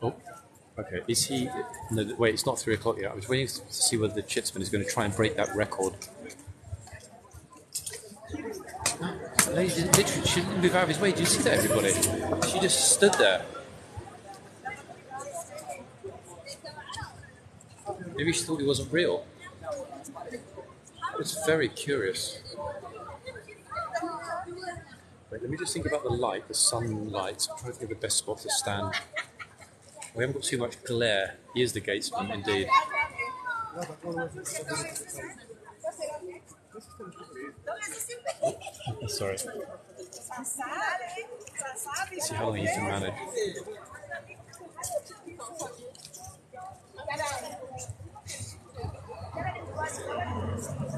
Oh, okay. Is he... No, wait, it's not 3 o'clock yet. I was waiting to see whether the chitsman is going to try and break that record. No, she didn't move out of his way. Do you see that, everybody? She just stood there. Maybe she thought he wasn't real. It was very curious. Wait, let me just think about the light, the sunlight. I'm trying to think of the best spot to stand. We haven't got too much glare. He is the gatesman, indeed. Sorry. See how long he can manage.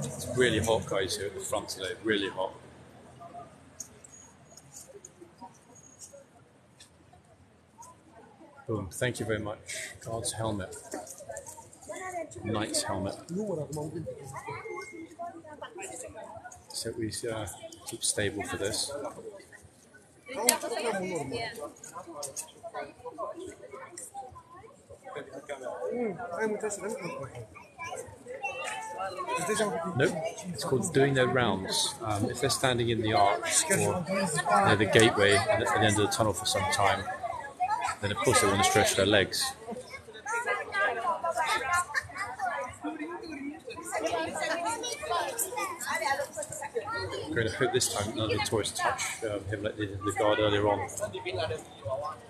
It's really hot, guys, here at the front today. Really hot. Boom. Thank you very much. Guard's helmet. Knight's helmet. So we keep stable for this. Nope, it's called doing their rounds. If they're standing in the arch or near the gateway at the end of the tunnel for some time, then of course they want to stretch their legs. I'm going to hope this time none of the tourists touch him like they did the guard earlier on.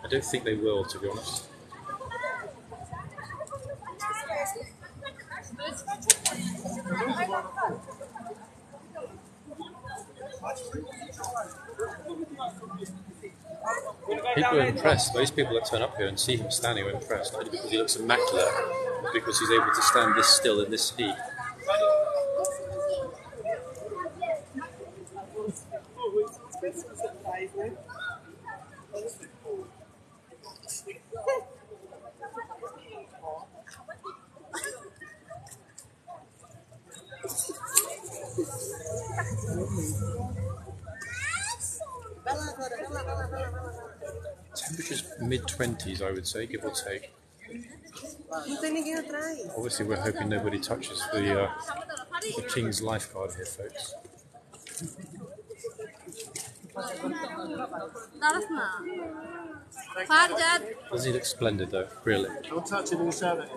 I don't think they will, to be honest. People are impressed. Those people that turn up here and see him standing are impressed, not only because he looks immaculate, but because he's able to stand this still in this heat. Temperature's mid-20s, I would say, give or take. Obviously, we're hoping nobody touches the King's Lifeguard here, folks. Does he look splendid, though? Really? Don't touch it in the shower.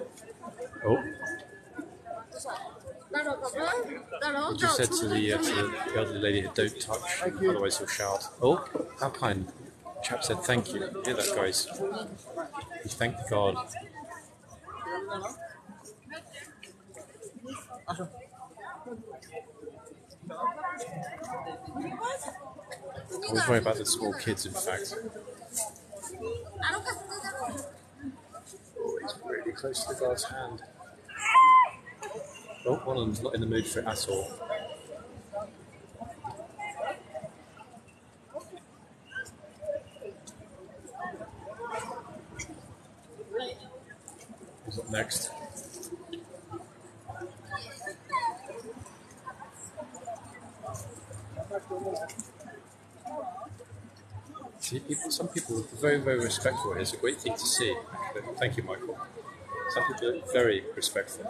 Oh. I just said to the elderly lady, don't touch, otherwise he'll shout. Oh, how kind. The chap said thank you. Hear that, guys? He thanked the guard. I always worry about the small kids, in fact. Oh, he's really close to the guard's hand. Oh, one of them's not in the mood for it at all. Who's up next? See, some people are very, very respectful here. It's a great thing to see. Thank you, Michael. Some people are very respectful.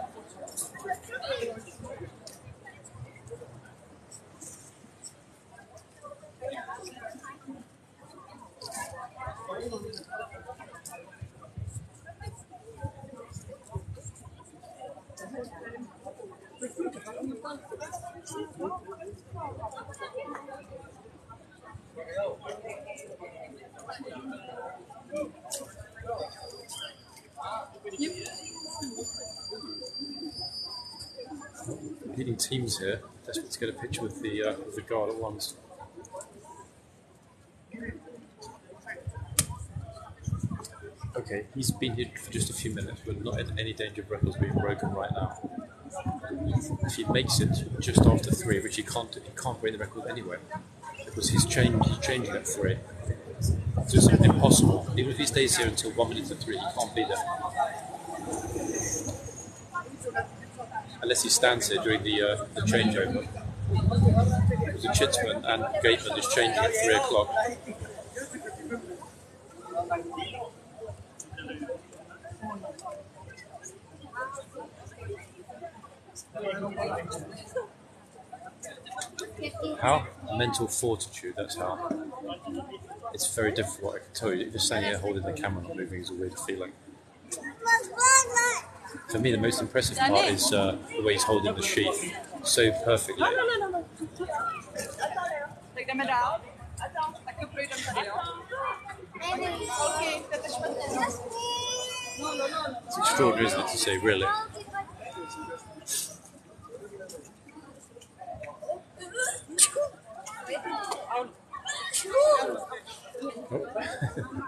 Leading teams here, desperate to get a picture with the guard at once. Okay, he's been here for just a few minutes. We're not in any danger of records being broken right now. If he makes it just after 3, which he can't break the record anyway, because he's changing at 3. So it's impossible. Even if he stays here until 1 minute to 3, he can't be there. Unless he stands here during the changeover. The chitsman and gateman is changing at 3 o'clock. How? Mental fortitude, that's how. It's very difficult, I can tell you. Just standing there holding the camera not moving is a weird feeling. For me, the most impressive part is the way he's holding the sheath so perfectly. It's extraordinary, isn't it, to see, really?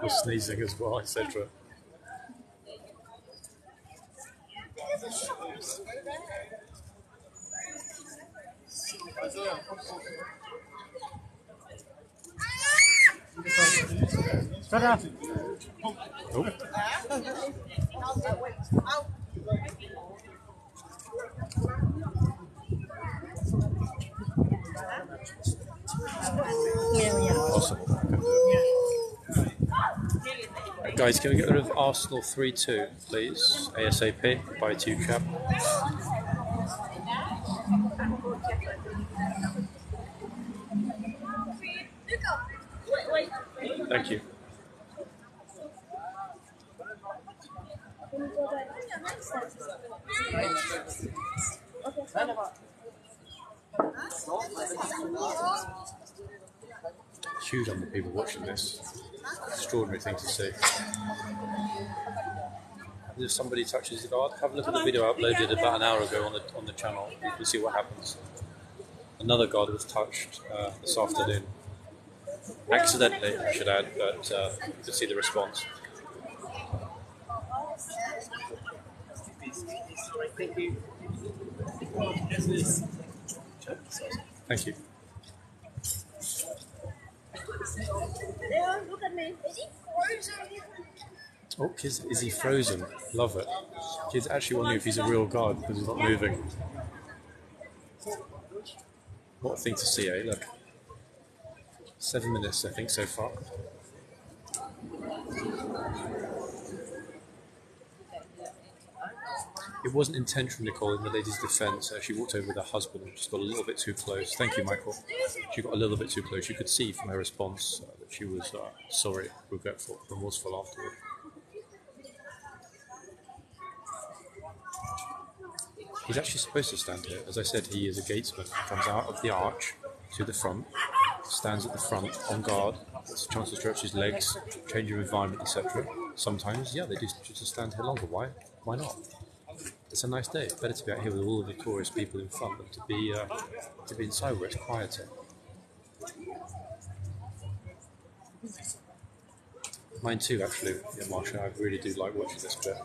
Or sneezing as well, etc. Oh. Possible. Right, guys, can we get rid of Arsenal 3-2, please? ASAP by two-cap. Thank you. Huge number of people watching this. Extraordinary thing to see. If somebody touches the guard, have a look at the video I uploaded about an hour ago on the channel. You can see what happens. Another guard was touched this afternoon. Accidentally, I should add, but you can see the response. Thank you. Look at me. Is he frozen? Oh, is he frozen? Love it. Kids actually wondering if he's a real guard because he's not moving. What a thing to see, eh? Look. 7 minutes, I think, so far. It wasn't intentional, Nicole, in the lady's defence. She walked over with her husband and just got a little bit too close. Thank you, Michael. She got a little bit too close. You could see from her response that she was sorry, regretful, remorseful afterward. He's actually supposed to stand here. As I said, he is a gatesman. He comes out of the arch to the front, stands at the front on guard, gets a chance to stretch his legs, change of environment, etc. Sometimes, yeah, they do just stand here longer. Why? Why not? It's a nice day. Better to be out here with all of the tourist people in front than to be inside where it's quieter. Mine too, actually. Yeah, Marsha, I really do like watching this bit.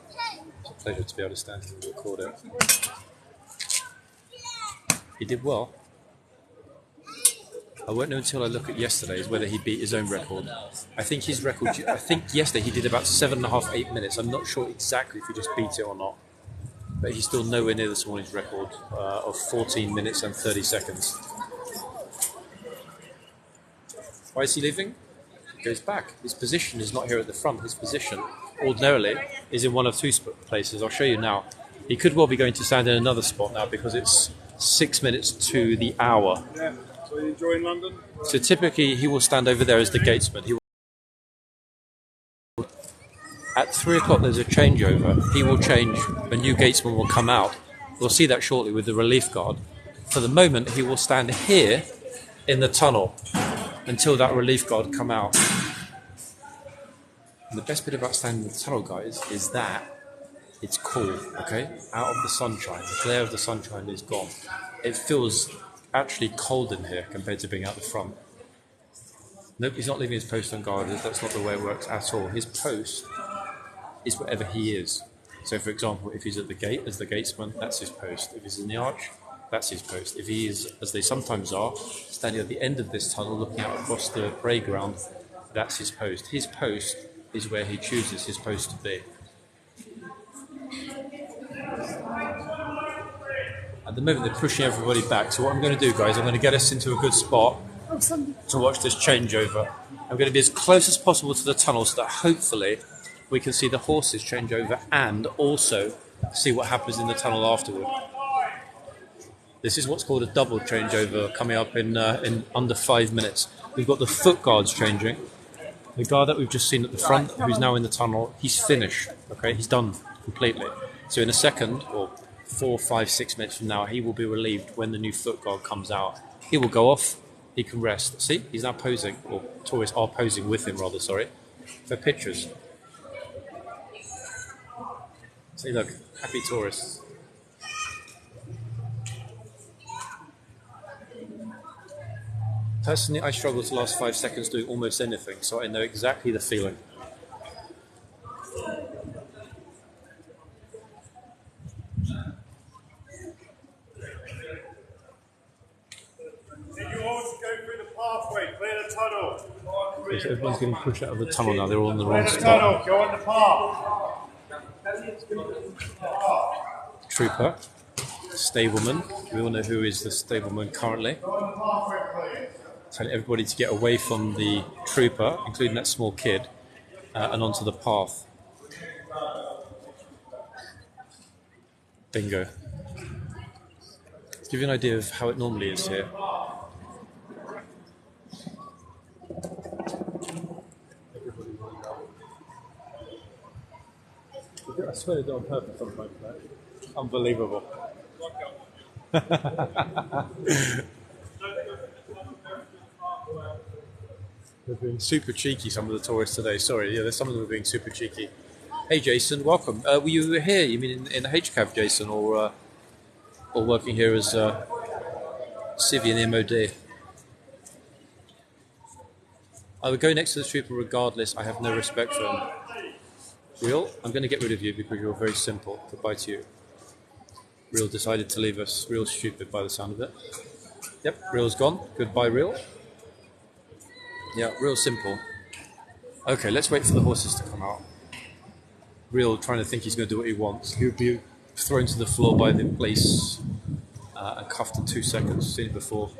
It's a pleasure to be able to stand here and record it. He did well. I won't know until I look at yesterday's whether he beat his own record. I think his record. I think yesterday he did about 7.5, 8 minutes. I'm not sure exactly if he just beat it or not. But he's still nowhere near this morning's record of 14 minutes and 30 seconds. Why is he leaving? He goes back. His position is not here at the front. His position, ordinarily, is in one of two places. I'll show you now. He could well be going to stand in another spot now because it's 6 minutes to the hour. Yeah. So you enjoying London? So typically he will stand over there as the gatesman. At 3 o'clock there's a changeover. He will change, a new gatesman will come out. We'll see that shortly with the relief guard. For the moment he will stand here in the tunnel until that relief guard come out. And the best bit about standing in the tunnel, guys, is that it's cool, okay? Out of the sunshine, the glare of the sunshine is gone. It feels actually cold in here compared to being out the front. Nope, he's not leaving his post on guard. That's not the way it works at all. His post is whatever he is. So, for example, if he's at the gate as the gatesman, that's his post. If he's in the arch, that's his post. If he is, as they sometimes are, standing at the end of this tunnel looking out across the parade ground, that's his post. His post is where he chooses his post to be. At the moment, they're pushing everybody back. So what I'm going to do, guys, I'm going to get us into a good spot to watch this changeover. I'm going to be as close as possible to the tunnel so that hopefully we can see the horses change over and also see what happens in the tunnel afterward. This is what's called a double changeover coming up in under 5 minutes. We've got the foot guards changing. The guard that we've just seen at the front, who's now in the tunnel, he's finished. Okay, he's done completely. So in a second, or 4, 5, 6 minutes from now, he will be relieved when the new foot guard comes out. He will go off. He can rest. See, he's now posing, or tourists are posing with him, rather. Sorry, for pictures. See, look, happy tourists. Personally, I struggle to last 5 seconds doing almost anything, so I know exactly the feeling. Did you all go through the pathway, clear the tunnel? Yes, everyone's getting pushed out of the tunnel now, they're all on the wrong Clear the spot. tunnel, go on the path. Trooper, stableman, we all know who is the stableman currently. Go on the pathway, please. Telling everybody to get away from the trooper, including that small kid, and onto the path. Bingo. To give you an idea of how it normally is here. I swear they do it on purpose sometimes, right? Unbelievable. They're being super cheeky, some of the tourists today. Sorry, yeah, some of them are being super cheeky. Hey, Jason, welcome. Were you here? You mean in the HCAV, Jason, or working here as civvy in the MOD? I would go next to the trooper regardless. I have no respect for him. Real, I'm going to get rid of you because you're very simple. Goodbye to you. Real decided to leave us. Real stupid by the sound of it. Yep, Real's gone. Goodbye, Real. Yeah, real simple. Okay, let's wait for the horses to come out. Real trying to think he's going to do what he wants. He'll be thrown to the floor by the police and cuffed in 2 seconds. Seen it before.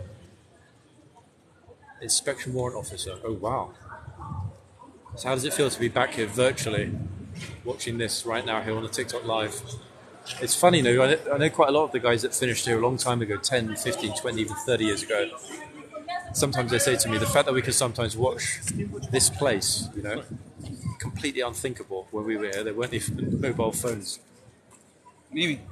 Inspection warrant officer. Oh, wow. So how does it feel to be back here virtually, watching this right now here on the TikTok Live? It's funny, you know, I know quite a lot of the guys that finished here a long time ago, 10, 15, 20, even 30 years ago. Sometimes they say to me, the fact that we can sometimes watch this place, you know, completely unthinkable. When we were here, there weren't even mobile phones. Maybe.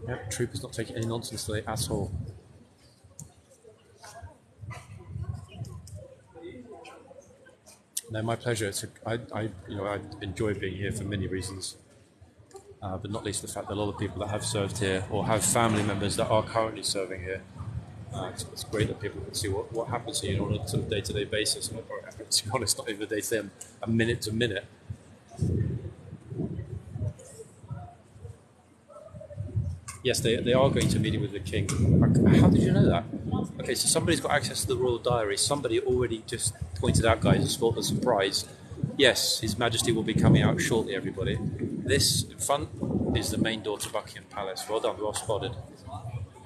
Yep, Trooper's not taking any nonsense today at all. No, my pleasure. I enjoy being here for many reasons, but not least the fact that a lot of people that have served here or have family members that are currently serving here. It's great that people can see what happens here on a sort of day-to-day basis, or to be honest, not even a day-to-day, a minute-to-minute. Yes, they are going to a meeting with the king. How did you know that? Okay, so somebody's got access to the royal diary. Somebody already just pointed out, guys, it's not a surprise. Yes, His Majesty will be coming out shortly, everybody. This in front is the main door to Buckingham Palace. Well done, well spotted.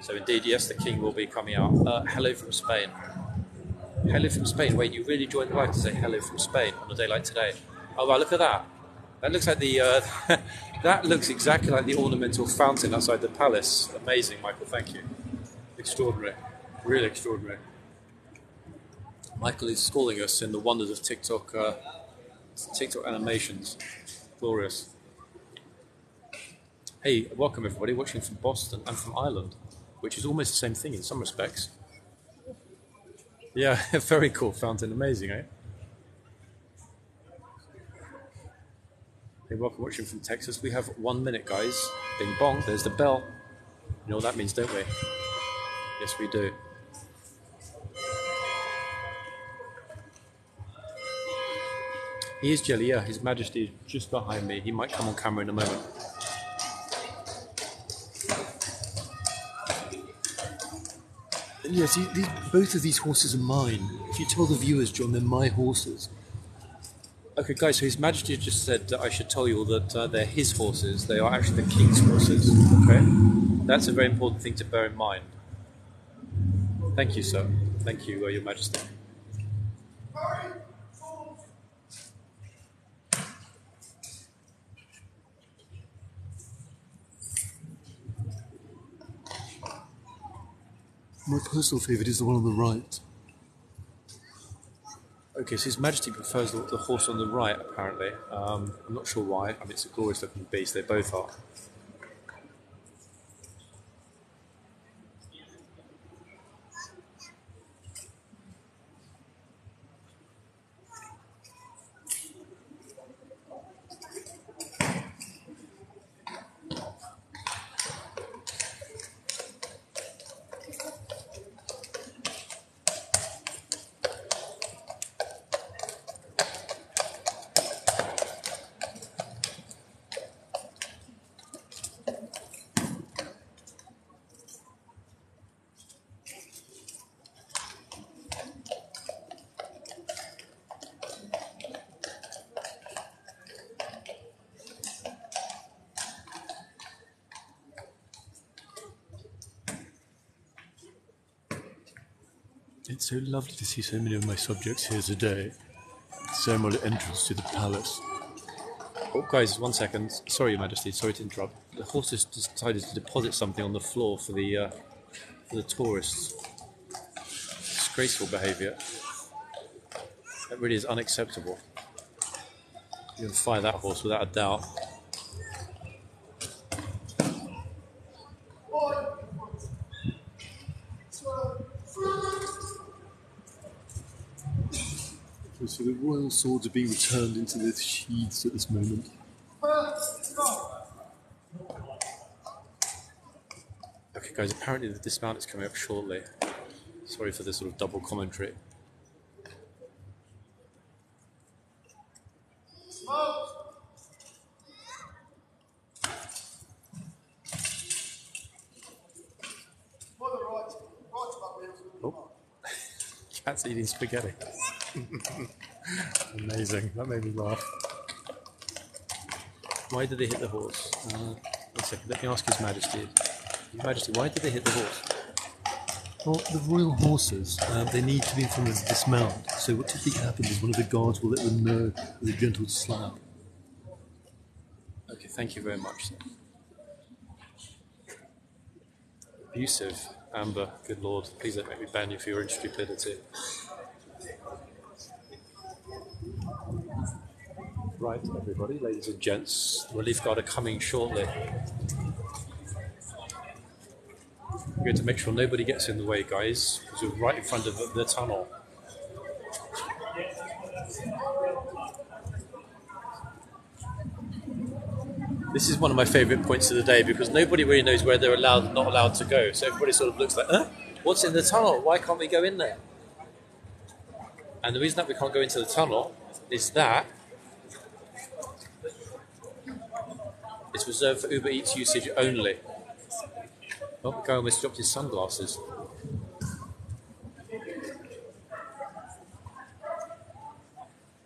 So indeed, yes, the king will be coming out. Hello from Spain. Hello from Spain. Wait, you really joined the live to say hello from Spain on a day like today? Oh, wow, look at that. That looks like the... that looks exactly like the ornamental fountain outside the palace. Amazing, Michael, thank you. Extraordinary. Really extraordinary. Michael is schooling us in the wonders of TikTok animations. Glorious. Hey, welcome everybody, watching from Boston and from Ireland, which is almost the same thing in some respects. Yeah, very cool fountain, amazing, eh? Hey, welcome watching from Texas. We have 1 minute, guys. Bing bong, there's the bell. You know what that means, don't we? Yes, we do. He is jelly, yeah. His Majesty is just behind me. He might come on camera in a moment. And yes, both of these horses are mine. If you tell the viewers, John, they're my horses. Okay, guys, so His Majesty just said that I should tell you all that they're his horses. They are actually the king's horses, okay? That's a very important thing to bear in mind. Thank you, sir. Thank you, Your Majesty. My personal favourite is the one on the right. Okay, so His Majesty prefers the horse on the right, apparently. I'm not sure why. I mean, it's a glorious looking beast, they both are. It's so lovely to see so many of my subjects here today. Ceremonial entrance to the palace. Oh, guys, 1 second. Sorry, Your Majesty. Sorry to interrupt. The horse has decided to deposit something on the floor for the tourists. Disgraceful behaviour. That really is unacceptable. You can fire that horse without a doubt. So the royal swords are being returned into their sheaths at this moment. Okay, guys, apparently the dismount is coming up shortly. Sorry for this sort of double commentary. Oh, cat's eating spaghetti. Amazing, that made me laugh. Why did they hit the horse? 1 second, let me ask His Majesty. His Majesty, why did they hit the horse? Well, the royal horses, they need to be in front of the dismount. So what typically happens is one of the guards will let them know with a gentle slap. Okay, thank you very much. Abusive, Amber, good lord. Please don't make me ban you for your stupidity. Right, everybody, ladies and gents, the relief guard are coming shortly. We're going to make sure nobody gets in the way, guys, because we're right in front of the tunnel. This is one of my favourite points of the day because nobody really knows where they're allowed and not allowed to go. So everybody sort of looks like, what's in the tunnel? Why can't we go in there? And the reason that we can't go into the tunnel is that it's reserved for Uber Eats usage only. Oh, the guy almost dropped his sunglasses.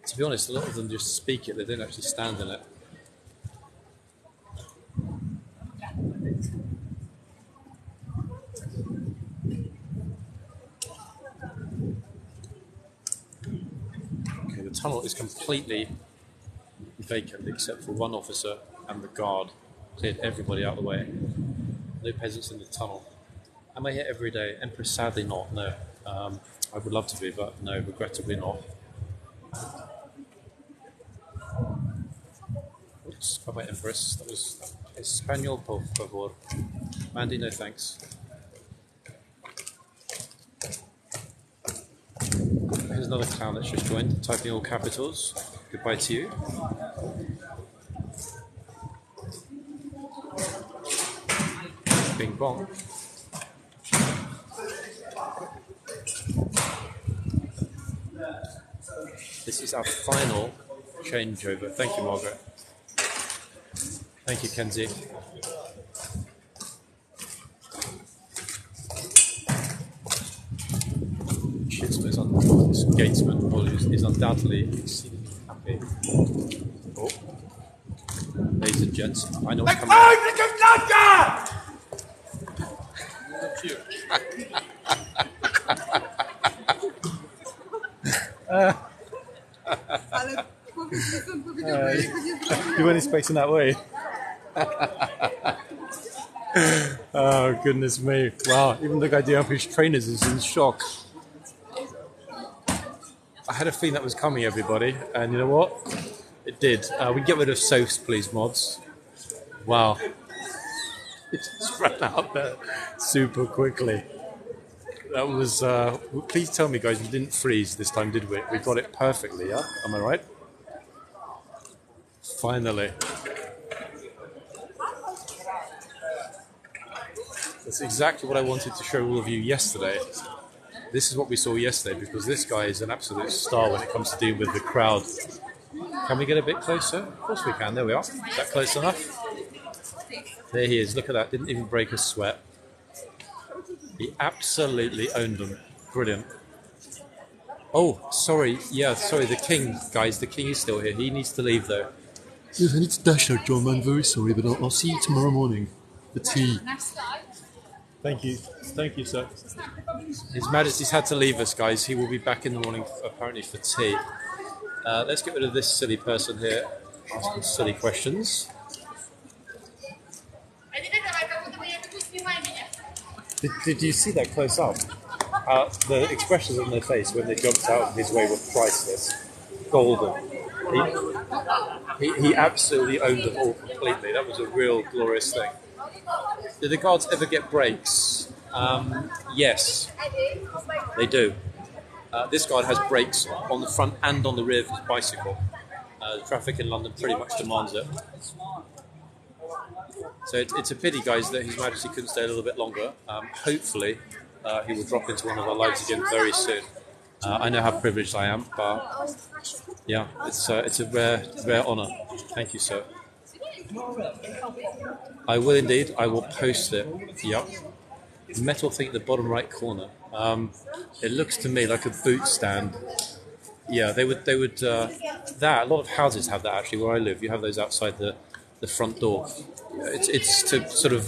To be honest, a lot of them just speak it, they don't actually stand in it. Okay, the tunnel is completely vacant except for one officer and the guard. Cleared everybody out of the way. No peasants in the tunnel. Am I here every day? Empress, sadly not, no. I would love to be, but no, regrettably not. Oops, bye-bye, Empress. That was Espanol, por favor. Mandy, no thanks. Here's another clown that's just joined, typing all capitals. Goodbye to you. Bing bong. This is our final changeover. Thank you, Margaret. Thank you, Kenzie. Shitsman is Gatesman is undoubtedly exceedingly happy. Oh. Ladies and gents, I know what's coming up. Not you. You weren't expecting that, were you? Oh, goodness me. Wow, even the guy doing up his trainers is in shock. I had a feeling that was coming, everybody, and you know what? It did. We get rid of soaps, please, mods. Wow. It just ran out there super quickly. That was... please tell me, guys, we didn't freeze this time, did we? We got it perfectly, yeah? Am I right? Finally. That's exactly what I wanted to show all of you yesterday. This is what we saw yesterday, because this guy is an absolute star when it comes to dealing with the crowd. Can we get a bit closer? Of course we can. There we are. Is that close enough? There he is. Look at that. Didn't even break a sweat. He absolutely owned them. Brilliant. Oh, sorry. Yeah, sorry. The king, guys. The king is still here. He needs to leave, though. Yes, I need to dash out, John. I'm very sorry, but I'll see you tomorrow morning. The tea. Thank you. Thank you, sir. His Majesty's had to leave us, guys. He will be back in the morning, apparently, for tea. Let's get rid of this silly person here asking silly questions. Did you see that close up? The expressions on their face when they jumped out of his way were priceless. Golden. He absolutely owned them all completely. That was a real glorious thing. Do the guards ever get brakes? Yes, they do. This guard has brakes on the front and on the rear of his bicycle. The traffic in London pretty much demands it. So it's a pity, guys, that His Majesty couldn't stay a little bit longer. Hopefully, he will drop into one of our lives again very soon. I know how privileged I am, but yeah, it's a rare honour. Thank you, sir. I will indeed. I will post it. Yep. Metal thing at the bottom right corner. It looks to me like a boot stand. Yeah, they would. That a lot of houses have that actually. Where I live, you have those outside the front door. It's to sort of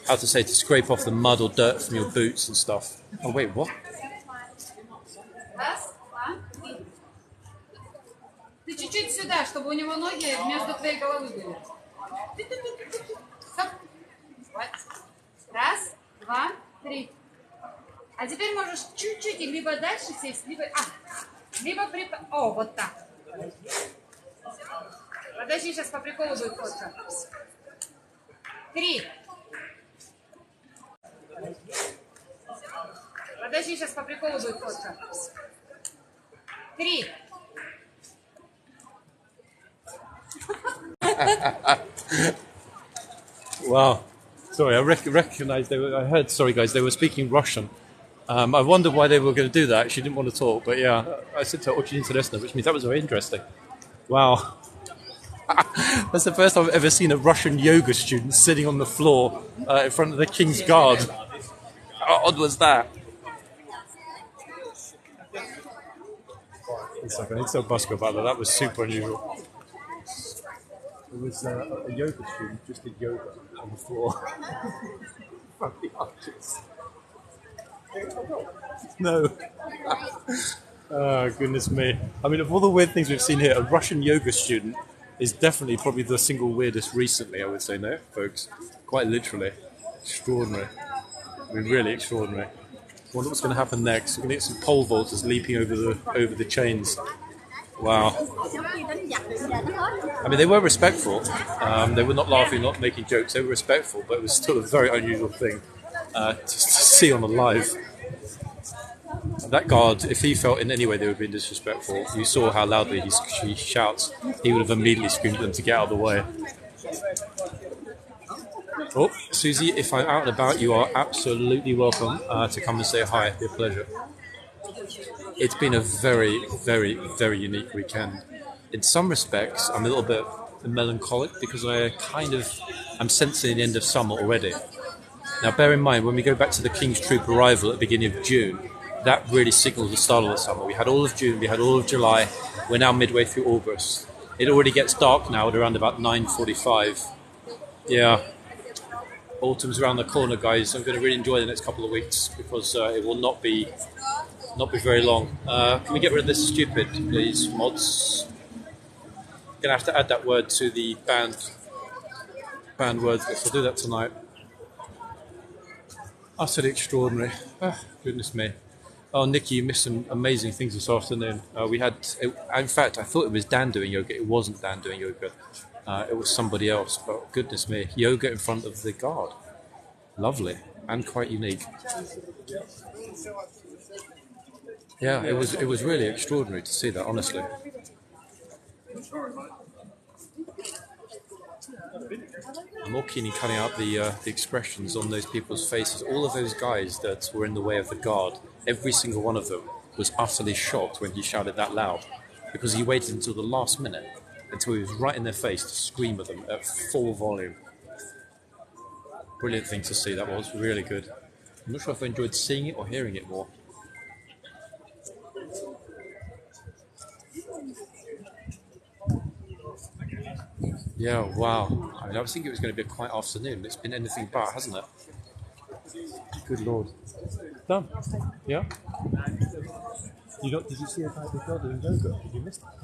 how to say, to scrape off the mud or dirt from your boots and stuff. Oh wait, what? Ты чуть-чуть сюда, чтобы у него ноги между твоей головы были. Раз, два, три. А теперь можешь чуть-чуть либо дальше сесть, либо... О, вот так. Подожди, сейчас по приколу будет фотка. 3. Подожди, сейчас по приколу будет фотка. 3. Wow. Sorry, I recognised I heard. Sorry, guys, they were speaking Russian. I wondered why they were going to do that. She didn't want to talk, but yeah, I said to her, "Очень интересно," which means that was very interesting. Wow. That's the first time I've ever seen a Russian yoga student sitting on the floor in front of the King's Guard. How odd was that? One second, I need to tell Bosco about that. That was super unusual. There was a yoga student just did yoga on the floor. From the arches. No. Oh, goodness me. I mean, of all the weird things we've seen here, a Russian yoga student is definitely probably the single weirdest recently, I would say, no, folks? Quite literally. Extraordinary. I mean, really extraordinary. I wonder what's going to happen next. We're going to get some pole vaulters leaping over the chains. Wow. I mean, they were respectful. They were not laughing, not making jokes. They were respectful, but it was still a very unusual thing just to see on the live. That guard, if he felt in any way they were being disrespectful, you saw how loudly he shouts. He would have immediately screamed at them to get out of the way. Oh, Susie, if I'm out and about, you are absolutely welcome to come and say hi. It'd be a pleasure. It's been a very, very, very unique weekend. In some respects, I'm a little bit melancholic because I'm sensing the end of summer already. Now, bear in mind, when we go back to the King's Troop arrival at the beginning of June, that really signals the start of the summer. We had all of June, we had all of July, we're now midway through August. It already gets dark now at around about 9:45. Yeah, autumn's around the corner, guys. I'm going to really enjoy the next couple of weeks because it will not be very long. Can we get rid of this stupid, please, mods? Going to have to add that word to the banned words list. I'll do that tonight. Utterly extraordinary. Goodness me. Oh, Nikki, you missed some amazing things this afternoon. In fact, I thought it was Dan doing yoga. It wasn't Dan doing yoga. It was somebody else. But goodness me, yoga in front of the guard. Lovely and quite unique. Yeah, it was really extraordinary to see that, honestly. I'm more keen in cutting out the expressions on those people's faces. All of those guys that were in the way of the guard, every single one of them was utterly shocked when he shouted that loud, because he waited until the last minute, until he was right in their face to scream at them at full volume. Brilliant thing to see. That was really good. I'm not sure if I enjoyed seeing it or hearing it more. Yeah, wow. I mean, I was thinking it was going to be a quiet afternoon. It's been anything but, hasn't it? Good Lord. Done. Yeah? Did you see a guy with God doing yoga? Did you miss that?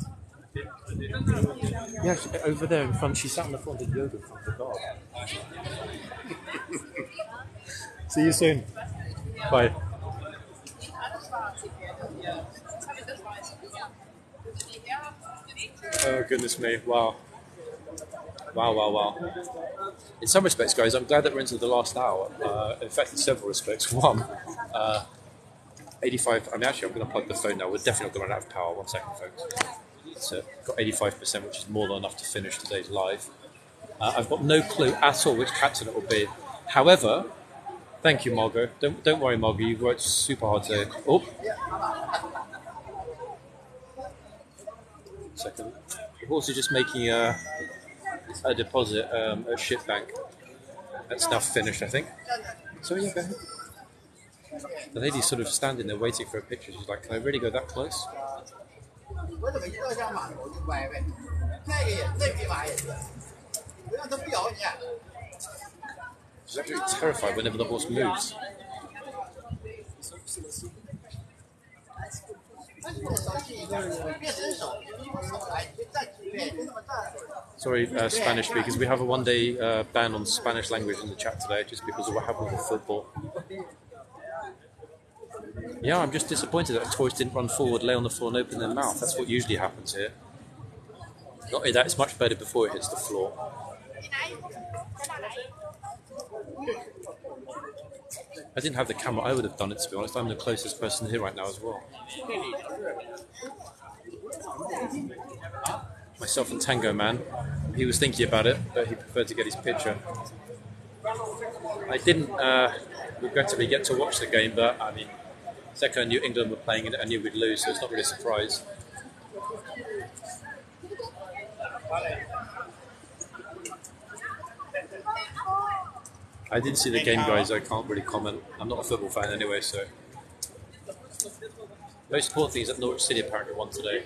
Yeah, over there in front. She sat on the front of yoga in front of the guard. See you soon. Bye. Oh, goodness me. Wow. Wow. In some respects, guys, I'm glad that we're into the last hour. In fact, in several respects. One, 85. I mean, actually, I'm going to plug the phone now. We're definitely not going to run out of power. 1 second, folks. So, got 85%, which is more than enough to finish today's live. I've got no clue at all which captain it will be. However, thank you, Margot. Don't worry, Margot. You've worked super hard today. Oh. Second. The horse is just making a deposit at Ship Bank. That's now finished, I think. So yeah, go ahead. The lady's sort of standing there waiting for a picture. She's like, "Can I really go that close?" She's actually terrified whenever the horse moves. Sorry, Spanish speakers. We have a one-day ban on Spanish language in the chat today, just because of what happened with football. Yeah, I'm just disappointed that the tourists didn't run forward, lay on the floor, and open their mouth. That's what usually happens here. Not only that, it's much better before it hits the floor. I didn't have the camera. I would have done it, to be honest. I'm the closest person here right now as well. Myself and Tango Man. He was thinking about it, but he preferred to get his picture. I didn't regrettably get to watch the game, but I mean, second I knew England were playing it, I knew we'd lose, so it's not really a surprise. I didn't see the game, guys. I can't really comment. I'm not a football fan anyway, so. Most important thing is that Norwich City apparently won today.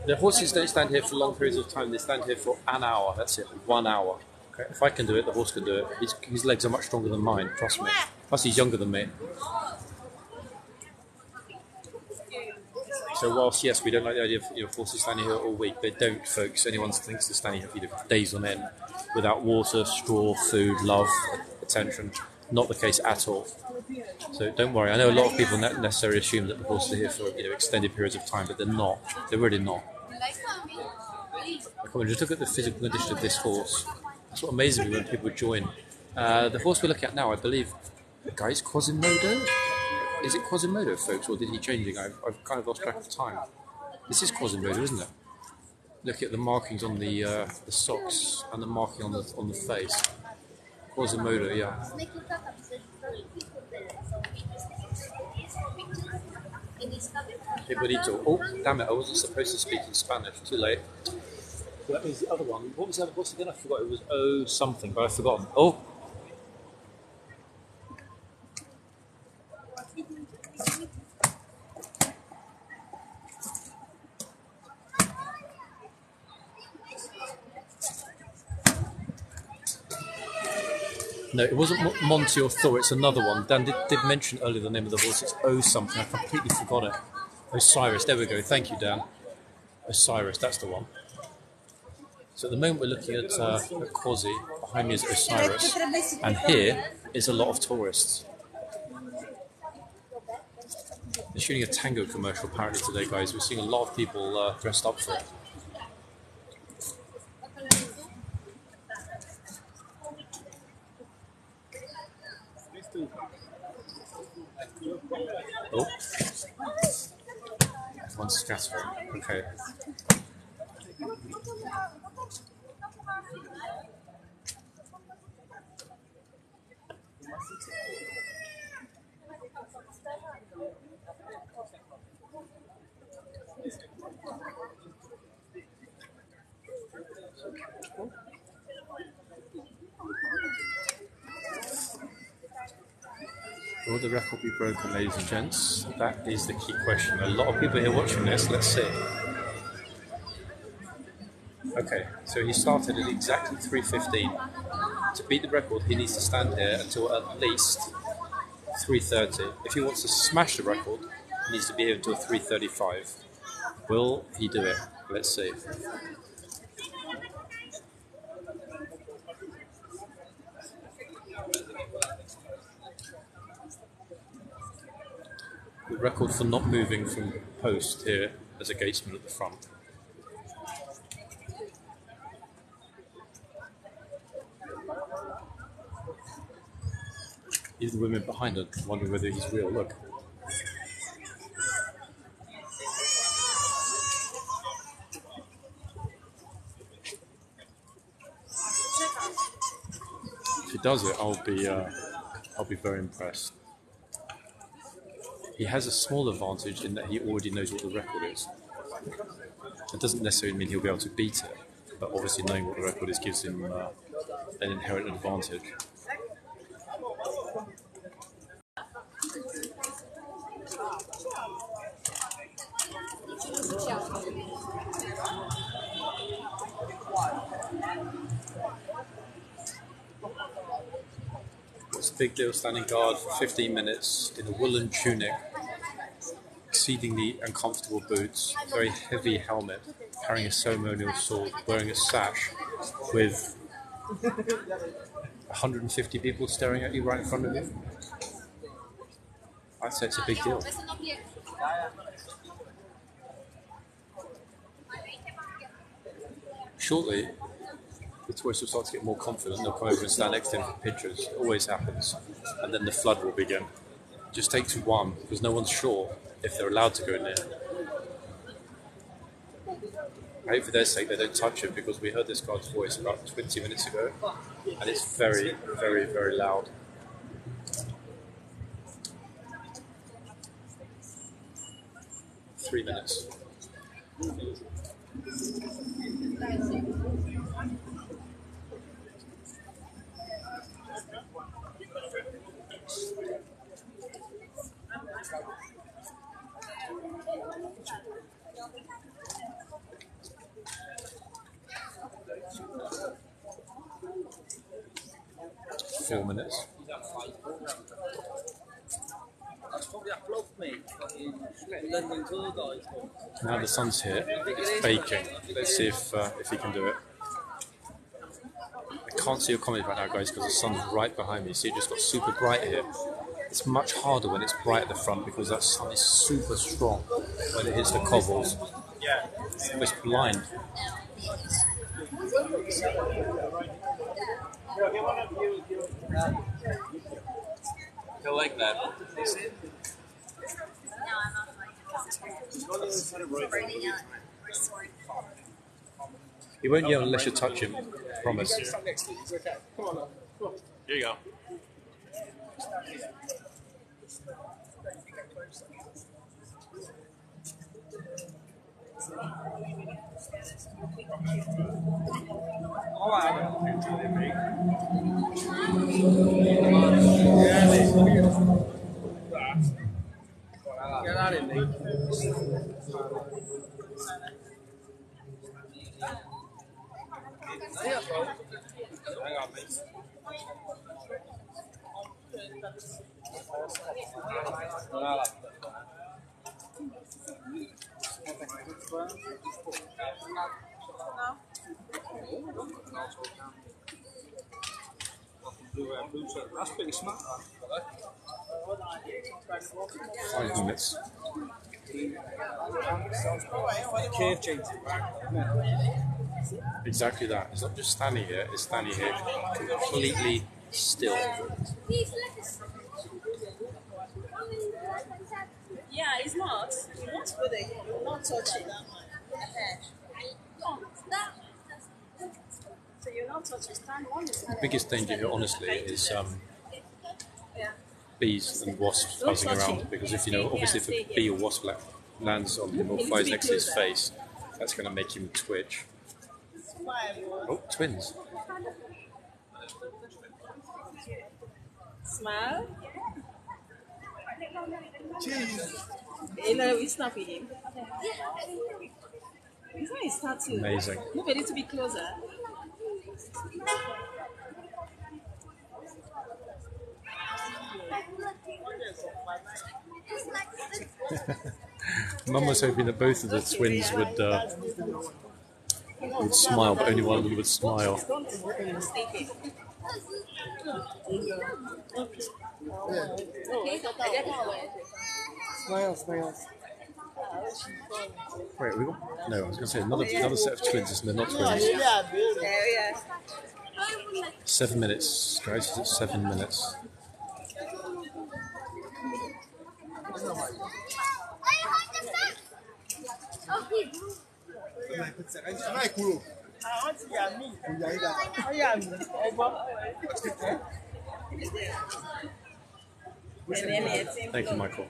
The horses don't stand here for long periods of time. They stand here for an hour. That's it, 1 hour. Okay. If I can do it, the horse can do it. His legs are much stronger than mine, trust me. Plus, he's younger than me. So whilst, yes, we don't like the idea of horses standing here all week, they don't, folks. Anyone thinks they're standing here for days on end without water, straw, food, love, attention. Not the case at all. So don't worry. I know a lot of people necessarily assume that the horses are here for extended periods of time, but they're not. They're really not. Come on, just look at the physical condition of this horse. That's what amazes me when people join. The horse we're looking at now, I believe, guys, Quasimodo? Is it Quasimodo, folks, or did he change it? I've kind of lost track of time. This is Quasimodo, isn't it? Look at the markings on the socks and the marking on the face. Quasimodo, yeah. Hey, Bonito. Oh, damn it, I wasn't supposed to speak in Spanish. Too late. So that means the other one. What was the other horse again? I forgot. It was O something, but I've forgotten. Oh! No, it wasn't Monty or Thor, it's another one. Dan did mention earlier the name of the horse. It's O something. I completely forgot it. Osiris. There we go. Thank you, Dan. Osiris. That's the one. So at the moment we're looking at Quasi. Behind me is Osiris. And here is a lot of tourists. They're shooting a tango commercial apparently today, guys. We're seeing a lot of people dressed up for it. Oh. Everyone's scattering. Okay. Will the record be broken, ladies and gents? That is the key question. A lot of people here watching this. Let's see. Okay, so he started at exactly 3:15. To beat the record, he needs to stand here until at least 3:30. If he wants to smash the record, he needs to be here until 3:35. Will he do it? Let's see. The record for not moving from post here as a gatesman at the front. Even the women behind are wondering whether he's real. Look. If he does it, I'll be very impressed. He has a small advantage in that he already knows what the record is. It doesn't necessarily mean he'll be able to beat it, but obviously knowing what the record is gives him an inherent advantage. It's a big deal standing guard for 15 minutes in a woolen tunic, exceedingly uncomfortable boots, very heavy helmet, carrying a ceremonial sword, wearing a sash with 150 people staring at you right in front of you. I'd say it's a big deal. Shortly, the tourists will start to get more confident. They'll come over and stand next to him for pictures. It always happens. And then the flood will begin. It just takes one, because no one's sure if they're allowed to go near. I hope for their sake they don't touch him, because we heard this guy's voice about 20 minutes ago, and it's very, very, very loud. Three minutes. Four minutes. Now the sun's here, it's baking. Let's see if he can do it. I can't see your comment right now, guys, because the sun's right behind me. See, it just got super bright here. It's much harder when it's bright at the front because that sun is super strong when it hits the cobbles. It's almost blind. You like that? He won't yell unless you touch him. Promise. Here you go. That's pretty smart. 5 minutes. Cave changing. Exactly that. It's not just standing here, it's standing here completely still. Yeah, it's not. You won't put it. You will not touch it. So you're not touch it. Stand one. The biggest danger here, honestly, is bees and wasps buzzing around. Because if obviously if a bee or wasp lands on him or flies next to his face, that's going to make him twitch. Oh, twins. Smile. Cheese. We snap with him. He's not his tattoo. Amazing. Move a little bit closer. Mum was hoping that both of the twins would smile, but only one of them would smile. Smiles. Wait, we got? No, I was going to say another set of twins, and they're not twins. 7 minutes, guys. Is it 7 minutes? Thank you, Michael.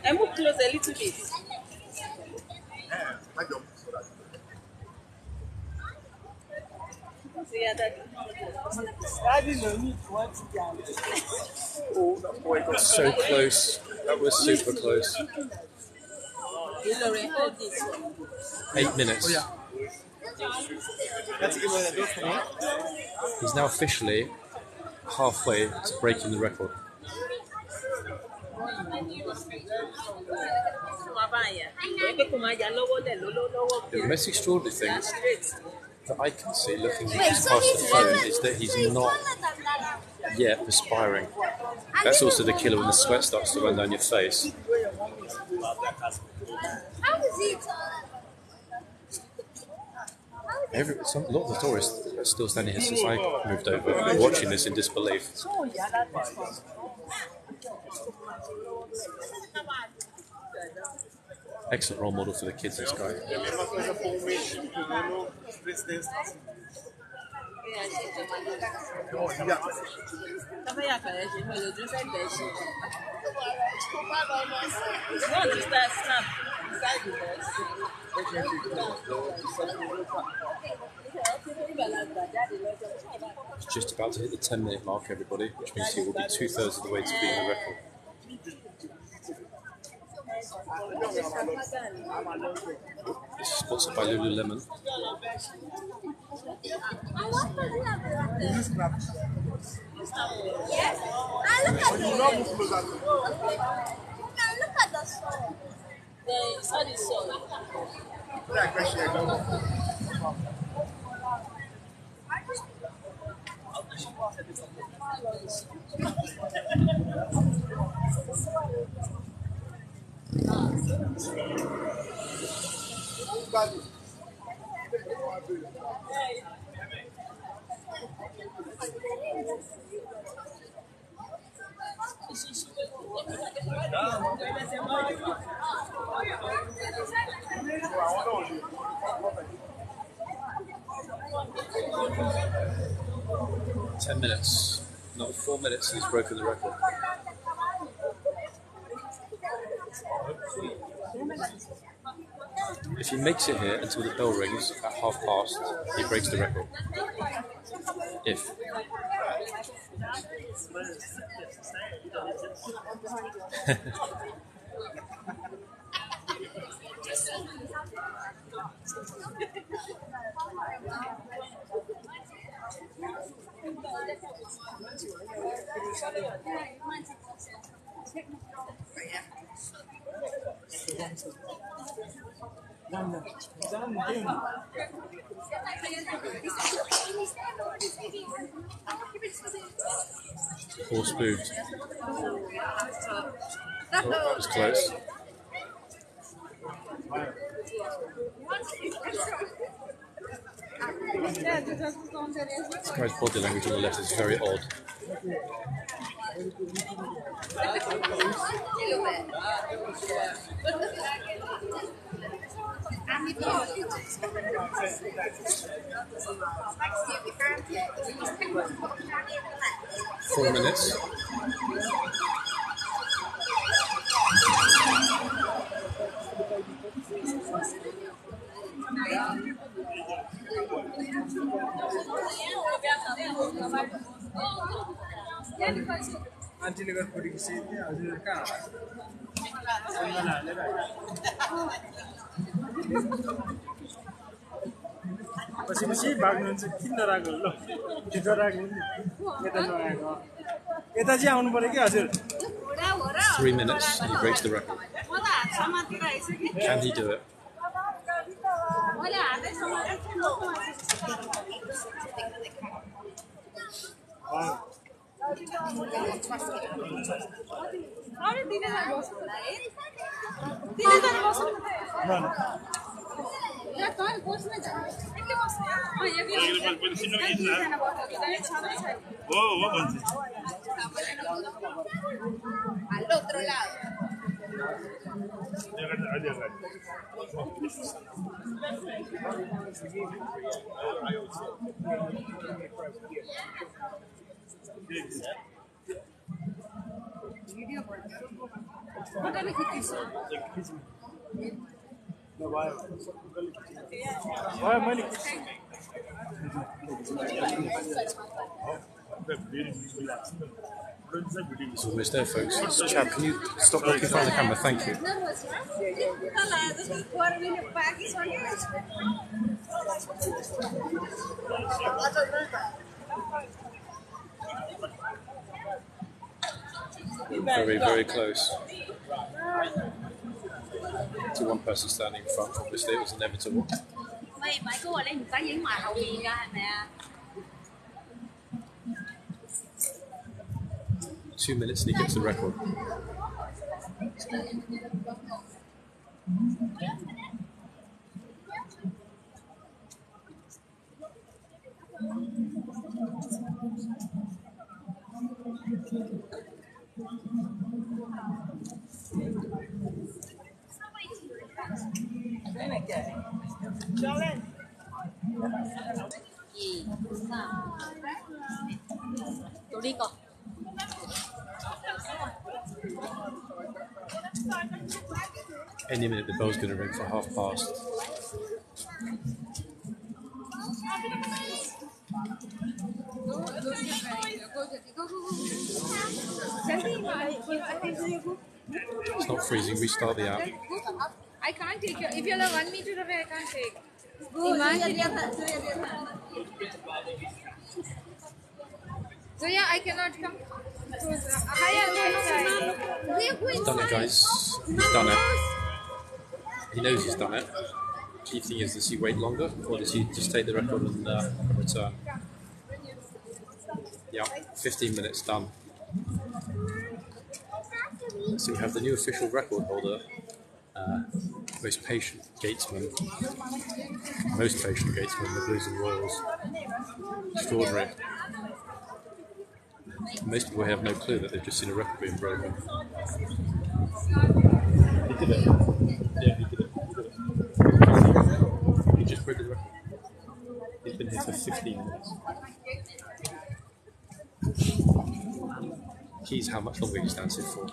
And move close a little bit. Oh, that boy got so close. That was super close. 8 minutes. He's now officially halfway to breaking the record. The most extraordinary thing that I can see looking past the phone is that he's not yet perspiring. That's also the killer when the sweat starts to run down your face. A lot of the tourists are still standing here since I moved over, watching this in disbelief. Excellent role model for the kids, this guy. He's just about to hit the 10-minute mark, everybody, which means he will be 2/3 of the way to being the record. This is sponsored by Lululemon. Look at the soul. Ten minutes. Another 4 minutes and he's broken the record. If he makes it here until the bell rings at past, he breaks the record. If. Horse moved. Oh, that was close. This guy's body language on the left is very odd. Four minutes. Until you got putting seat, पछि भाग्नुहुन्छ किन नराको ल भित्र राख्नु यता नआएको यता चाहिँ आउनु पर्यो कि हजुर 3 minutes and he breaks the record. Can he do it? Al otro lado. It's almost there, folks. Chap, can you stop looking in front of the camera? Thank you. Very, very close to one person standing in front. Obviously, it was inevitable. Mày cứ qua đây một cái giấy ngoài hậu viện ra nè. 2 minutes and he gets the record. Gì? Sao? Tôi đi con. Any minute the bell's going to ring for past. It's not freezing. Restart the app. I can't take it. If you're like 1 meter away, I can't take. So yeah, I cannot come. He's done it, guys. He's done it. He knows he's done it. Key thing is, does he wait longer, or does he just take the record and return? Yeah, 15 minutes done. So we have the new official record holder, most patient gatesman, the Blues and Royals. Extraordinary. Most people have no clue that they've just seen a record being broken. He did it. Yeah, he did it. He just broke the record. He's been here for 15 minutes. Keys how much longer he stands here for.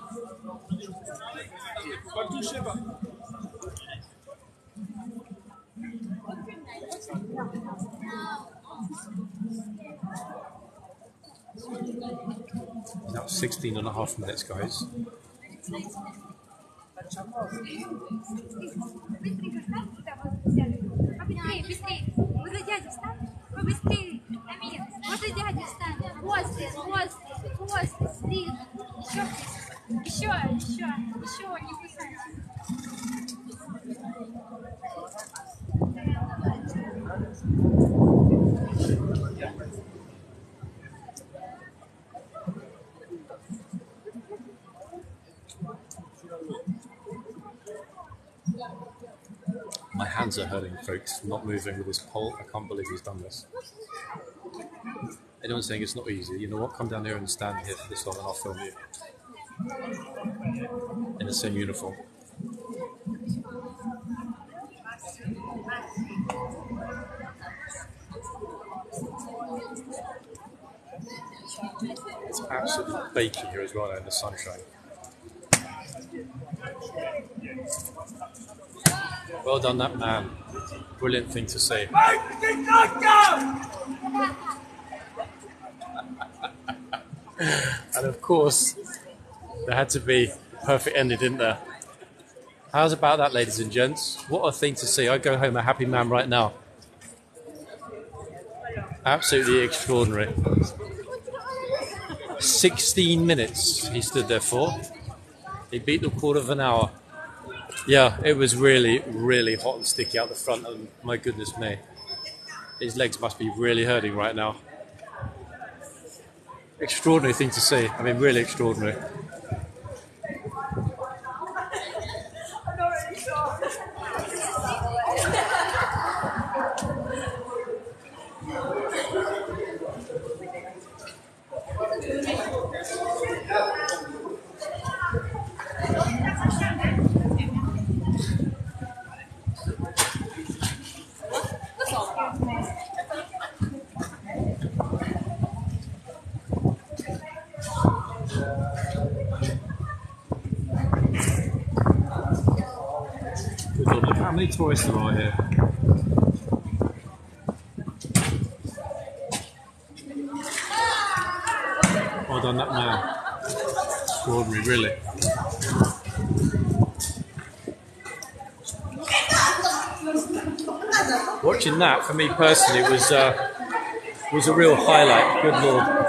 Now 16.5 minutes, guys. Еще не кусайся. My hands are hurting, folks, not moving with this pole. I can't believe he's done this. Anyone's saying it's not easy, you know what? Come down here and stand here for this long and I'll film you. In the same uniform. It's absolutely baking here as well in the sunshine. Well done, that man. Brilliant thing to say. And of course, there had to be a perfect ending, didn't there? How's about that, ladies and gents? What a thing to see. I go home a happy man right now. Absolutely extraordinary. 16 minutes he stood there for. He beat the quarter of an hour. Yeah, it was really, really hot and sticky out the front, and my goodness me. His legs must be really hurting right now. Extraordinary thing to see. I mean, really extraordinary. Good Lord, look how many tourists there are here. Well done, that man. Extraordinary, really. Watching that, for me personally, was a real highlight. Good Lord.